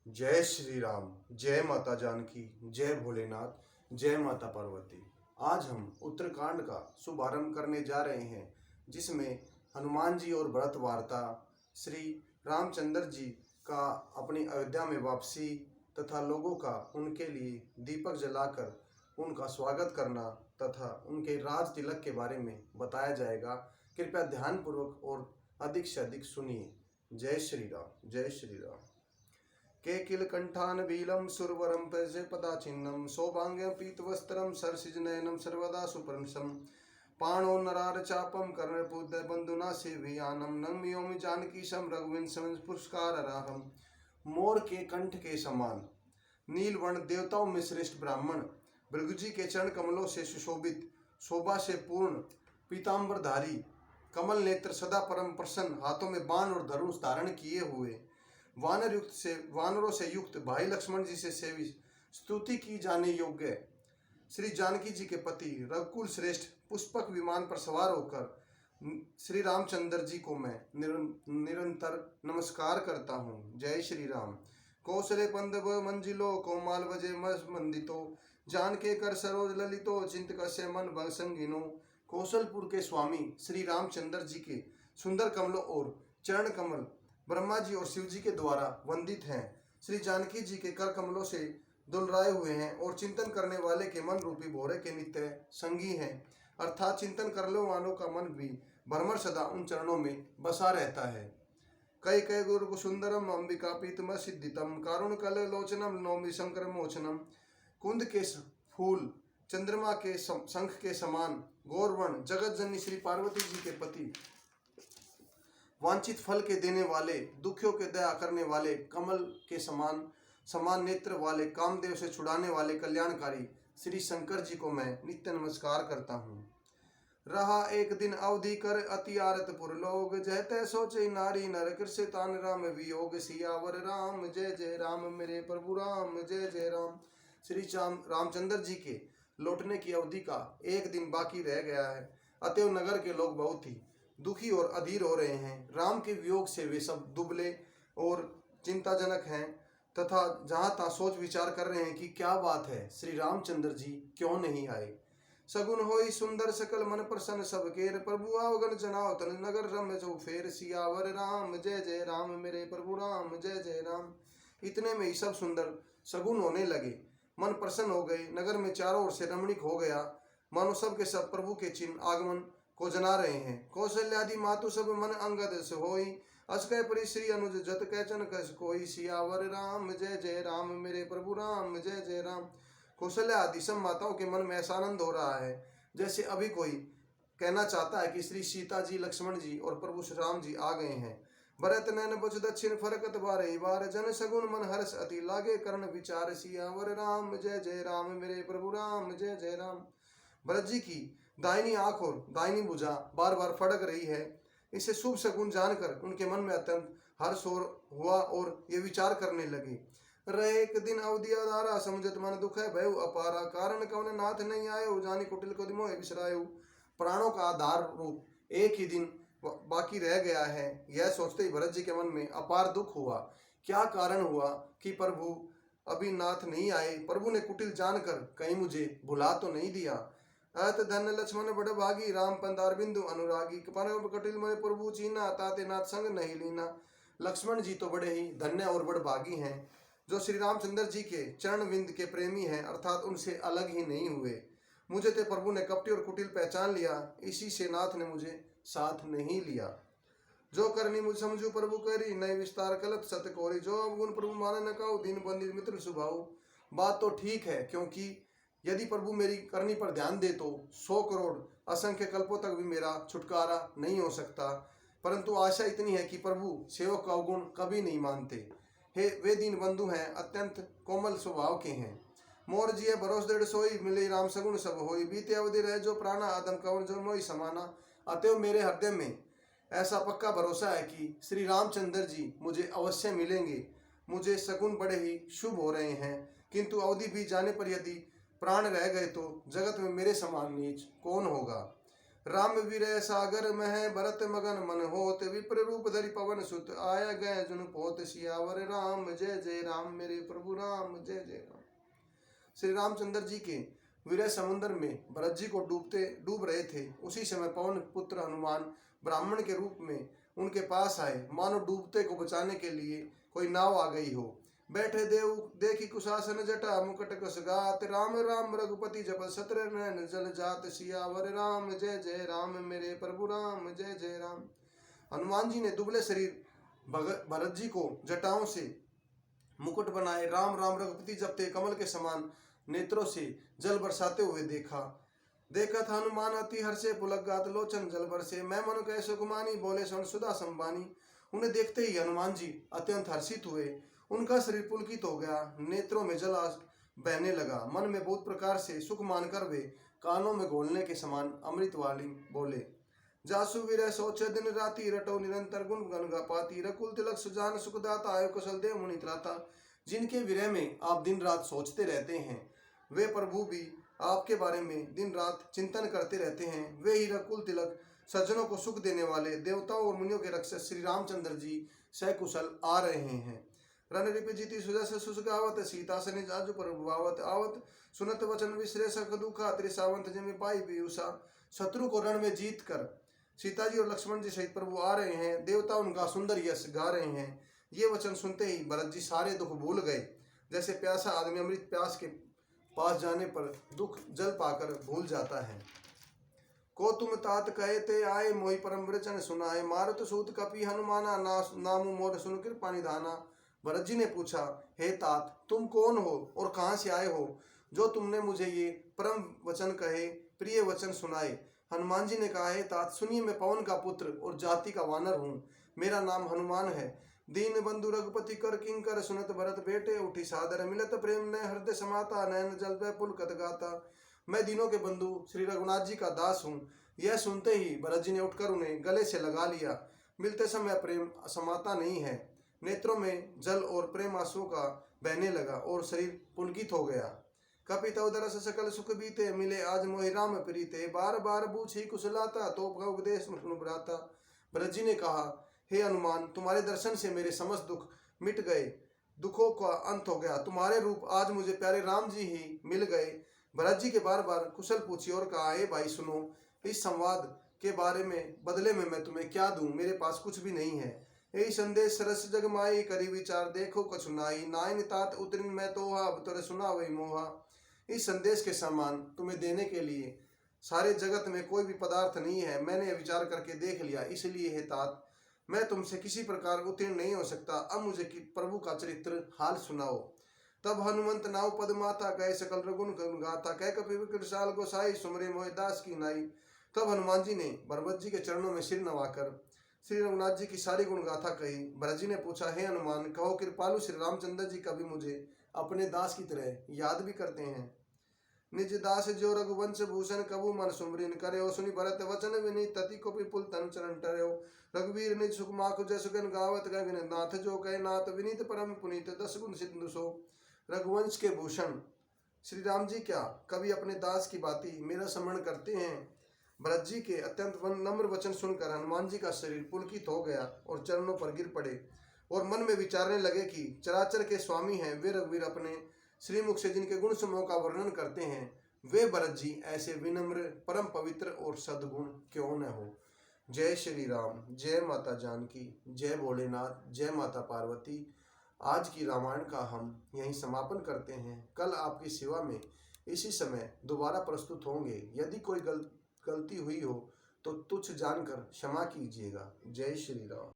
जय श्री राम। जय माता जानकी। जय भोलेनाथ। जय माता पार्वती। आज हम उत्तरकांड का शुभारंभ करने जा रहे हैं, जिसमें हनुमान जी और भरत वार्ता, श्री रामचंद्र जी का अपनी अयोध्या में वापसी तथा लोगों का उनके लिए दीपक जलाकर उनका स्वागत करना तथा उनके राज तिलक के बारे में बताया जाएगा। कृपया ध्यानपूर्वक और अधिक से अधिक सुनिए। जय श्री राम। जय श्री राम। केकिलकण्ठानबीलं सुरवरं पदाचिह्नं सौभाग्यं पीतवस्त्रं सरसिजनयनं सर्वदा सुप्रंसं पाणो नरारचापं कर्णपूर्णबन्धुना सेव्यमानं नम्योमि जानकीशं रघुवंशं पुरस्कारराहं। मोर के कंठ के समान नीलवर्ण, देवताओं में श्रेष्ठ ब्राह्मण, भृगुजी के चरण कमलों से सुशोभित, शोभा से पूर्ण, पीताम्बरधारी, कमल नेत्र, सदा परम प्रसन्न, हाथों में बाण और धनुष धारण किए हुए, वानरों से युक्त भाई लक्ष्मण जी से सेवी, स्तुति की जाने योग्य श्री जानकी जी के पति, रघुकुल श्रेष्ठ, पुष्पक विमान पर सवार होकर श्री रामचंद्र जी को मैं निरंतर नमस्कार करता हूँ। जय श्री राम। कौशले पंदव मंजिलो कोमाल वजे मंदितो जान के कर सरोज ललितो चिंत कस्य मन भंग संगीनो। कौशलपुर के स्वामी श्री रामचंद्र जी के सुंदर कमलों और चरण कमल ब्रह्मा जी और शिव जी के द्वारा वंदित हैं। श्री जानकी जी के कर कमलों से दुलराए हुए हैं और चिंतन करने वाले के मन रूपी भोरे के नित्य संगी हैं, अर्थात चिंतन करने वालों का मन भी भरमर सदा उन चरणों में बसा रहता है। कई कई गुरु सुंदरम अंबिका पीतम सिद्धितम कारुण कल लोचनम नौमि शंकर मोचनम। कुंद के फूल चंद्रमा के शंख के समान गौरवर्ण जगत जननी श्री पार्वती जी के पति, वांछित फल के देने वाले, दुखियों के दया करने वाले, कमल के समान नेत्र वाले, कामदेव से छुड़ाने वाले कल्याणकारी श्री शंकर जी को मैं नित्य नमस्कार करता हूँ। रहा एक दिन अवधि कर अति आरत पुर लोग, जहते सोचे नारी नर कृष्ण तान राम वियोग। सियावर राम जय जय राम, मेरे प्रभु राम जय जय राम। श्री रामचंद्र जी के लौटने की अवधि का एक दिन बाकी रह गया है, अतएव नगर के लोग बहुत ही दुखी और अधीर हो रहे हैं। राम के वियोग से वे सब दुबले और चिंताजनक हैं तथा जहाँ तहाँ सोच विचार कर रहे हैं कि क्या बात है, श्री रामचंद्र जी क्यों नहीं आए। सगुन होई सुंदर सकल मन प्रसन्न सब केर, प्रभु आवगन जनाओ तन नगर रम्य जो फेर। सियावर राम जय जय राम, मेरे प्रभु राम जय जय राम। इतने में ही सब सुंदर सगुन होने लगे, मन प्रसन्न हो गए, नगर में चारों ओर से रमणीक हो गया, मानो सब के सब प्रभु के चिन्ह आगमन को जना रहे हैं। कौशल्यादि मातु सब मन अंगद से होई, अस्कय परि श्री अनुज जत कैचन कस कोई। सियावर राम जय जय राम, मेरे प्रभु राम जय जय राम। कौशल्या आदि सब माताओं के मन में ऐसा आनंद हो रहा है जैसे अभी कोई कहना चाहता है कि श्री सीता जी, लक्ष्मण जी और प्रभु श्री राम जी आ गए हैं। भरत नैन बुझ दक्षिण फरकत बारे बार, जन सगुन मन हर्ष अति लागे कर्ण विचार। सियावर राम जय जय राम, मेरे प्रभु राम जय जय राम। भरत जी की दाहिनी आंख और दाहिनी भुजा बार बार फड़क रही है। इसे शुभ शकुन जानकर उनके मन में अत्यंत हर्ष हुआ और ये विचार करने लगे। रहे एक दिन अवधि आधारा, समझत मन दुख है भय अपारा। कारण कौन नाथ नहीं आयो, जानी कुटिल को मोह बिसरायो। प्राणों का आधार रूप एक ही दिन बाकी रह गया है, यह सोचते ही भरत जी के मन में अपार दुख हुआ। क्या कारण हुआ कि प्रभु अभी नाथ नहीं आए। प्रभु ने कुटिल जानकर कहीं मुझे भुला तो नहीं दिया। अत धन लक्ष्मण बड़ भागी, राम पंदार बिंदु अनुरागी। परम कटिल में प्रभु चीना, ताते नाथ संग नहीं लीना। लक्ष्मण जी तो बड़े ही धन्य और बड़ भागी हैं, जो श्री रामचंद्र जी के चरण विंद के प्रेमी हैं, अर्थात उनसे अलग ही नहीं हुए। मुझे तो प्रभु ने कपटी और कुटिल पहचान लिया, इसी से नाथ ने मुझे साथ नहीं लिया। जो करनी मुझ समझू प्रभु करी, नए विस्तार कलप सत कोरी। जो अवगुण प्रभु माने न कहूँ, दीन बंदित मित्र सुभाऊ। बात तो ठीक है, क्योंकि यदि प्रभु मेरी करनी पर ध्यान दे तो 100 करोड़ असंख्य कल्पों तक भी मेरा छुटकारा नहीं हो सकता, परंतु आशा इतनी है कि प्रभु सेवक का अवगुण कभी नहीं मानते। हे वे दीन बंधु हैं, अत्यंत कोमल स्वभाव के हैं। मोर जिये भरोस दृढ़ सोई, मिले राम सगुण सब होई। बीते अवधि रहे जो प्राणा, आदम कवन जो मोई समाना। अतएव मेरे हृदय में ऐसा पक्का भरोसा है कि श्री रामचंद्र जी मुझे अवश्य मिलेंगे। मुझे सगुन बड़े ही शुभ हो रहे हैं, किंतु अवधि बीत जाने पर यदि प्राण रह गए तो जगत में मेरे समान नीच कौन होगा। राम विरह सागर मह भरत मगन मन होत, विप्र रूप धरि पवन सुत, आया गए जुन पोत, सियावर राम जय जय राम, मेरे प्रभु राम जय जय राम। श्री रामचंद्र जी के विरह समुद्र में भरत जी को डूब रहे थे। उसी समय पवन पुत्र हनुमान ब्राह्मण के रूप में उनके पास आए, मानो डूबते को बचाने के लिए कोई नाव आ गई हो। बैठे देव देखी कुशासन जटा, मुकुट कस गात, राम राम रघुपति जप सत्र नयन जल जात, सियावर राम जय जय राम, मेरे प्रभु राम जय जय राम। हनुमान जी ने दुबले शरीर भरत जी को जटाओं से मुकुट बनाए राम राम रघुपति जपते कमल के समान नेत्रों से जल बरसाते हुए देखा था हनुमान अति हर्षे पुलगात, लोचन जल बरसे, मैं मन कह सुकुमानी, बोले सन सुधा संबानी। उन्हें देखते ही हनुमान जी अत्यंत हर्षित हुए, उनका शरीर पुलकित हो गया, नेत्रों में जल बहने लगा। मन में बहुत प्रकार से सुख मानकर वे कानों में घोलने के समान अमृत वाली बोले, जासु विरह सोचे दिन राति, रटो निरंतर गुण गन पाती, रकुल तिलक सुजान सुखदाता, आयु कुशल देव मुनि त्राता। जिनके विरह में आप दिन रात सोचते रहते हैं, वे प्रभु भी आपके बारे में दिन रात चिंतन करते रहते हैं। वे ही रकुल तिलक सज्जनों को सुख देने वाले देवताओं और मुनियों के रक्षक श्री रामचंद्र जी सकुशल आ रहे हैं। रणरिप जीति सुजस सुसगावत, सीता से निज आजु प्रभावत, आवत सुनत वचन विश्रे सख दुखा, त्रिसावंत जिमि पाई पीयूषा। शत्रु को रण में जीत कर सीता जी और लक्ष्मण जी सहित प्रभु आ रहे हैं, देवता उनका सुंदर यश गा रहे हैं। ये वचन सुनते ही भरत जी सारे दुख भूल गए, जैसे प्यासा आदमी अमृत प्यास के पास जाने पर दुख जल पाकर भूल जाता है। को तुम तात कहे ते आए, मोहि परम वचन सुनाए, मारुत सूत कपि हनुमाना, नामु मोर सुन कृपा निधाना। भरत जी ने पूछा, हे तात तुम कौन हो और कहाँ से आए हो, जो तुमने मुझे ये परम वचन कहे, प्रिय वचन सुनाए। हनुमान जी ने कहा, हे तात सुनिए, मैं पवन का पुत्र और जाति का वानर हूँ, मेरा नाम हनुमान है। दीन बंधु रघुपति कर किंकर, सुनत भरत बेटे उठी सादर, मिलत प्रेम न हृदय समाता, नयन जल वै पुलकत गाता। मैं दीनों के बंधु श्री रघुनाथ जी का दास हूँ। यह सुनते ही भरत जी ने उठकर उन्हें गले से लगा लिया। मिलते समय प्रेम समाता नहीं है, नेत्रों में जल और प्रेम आंसुओं का बहने लगा और शरीर पुलकित हो गया। कपित उदरस सकल सुख बीते, मिले आज मोहि राम प्रीते, बार बार पूछी कुशलाता, तो उपदेश भ्राता। भरत जी ने कहा, हे हनुमान तुम्हारे दर्शन से मेरे समस्त दुख मिट गए, दुखों का अंत हो गया। तुम्हारे रूप आज मुझे प्यारे राम जी ही मिल गए। भरत जी के बार बार कुशल पूछी और कहा, हे भाई सुनो, इस संवाद के बारे में बदले में मैं तुम्हें क्या दूं, मेरे पास कुछ भी नहीं है। यही संदेश सरस जग माई, करी विचार देखो कछु नाई, नाइन तात उतरिन मैं तोहा, अब तुरे सुना वही मोहा। इस संदेश के समान तुम्हें देने के लिए सारे जगत में कोई भी पदार्थ नहीं है, मैंने विचार करके देख लिया, इसलिए हे तात मैं तुमसे किसी प्रकार उत्तीर्ण नहीं हो सकता। अब मुझे प्रभु का चरित्र हाल सुनाओ। तब हनुमंत नाव पद माता, कह सकल रघुन गाथा, कह कपि कृशाल गोसाई, सुमरे मोहि दास की नाई। तब हनुमान जी ने भरत जी के चरणों में सिर नवाकर श्री रघुनाथ जी की सारी गुण गाथा कही। भरत जी ने पूछा, हे हनुमान कहो, कृपालु श्री रामचंद्र जी कभी मुझे अपने दास की तरह याद भी करते हैं। निज दास जो रघुवंश भूषण, कबू मन सुमरिन करे, सुनि भरत वचन विनीत, तति को पुल तन चरण टर्यो। रघुवीर निज सुख माखु जस गन गावत, गए विन नाथ जो कहे नाथ, विनीत परम पुनीत, दस गुण सिंधु सो। रघुवंश के भूषण श्री राम जी क्या कभी अपने दास की बाती मेरा स्मरण करते हैं। भरत जी के अत्यंत नम्र वचन सुनकर हनुमान जी का शरीर पुलकित हो गया और चरणों पर गिर पड़े और मन में विचारने लगे कि चराचर के स्वामी हैं वे रघुवीर, अपने श्रीमुख से जिनके गुण समूह का वर्णन करते हैं, वे भरत जी ऐसे विनम्र परम पवित्र और सद्गुण क्यों न हो। जय श्री राम, जय माता जानकी, जय भोलेनाथ, जय माता पार्वती। आज की रामायण का हम यहीं समापन करते हैं। कल आपकी सेवा में इसी समय दोबारा प्रस्तुत होंगे। यदि कोई गलती हुई हो तो तुच्छ जानकर क्षमा कीजिएगा। जय श्री राम।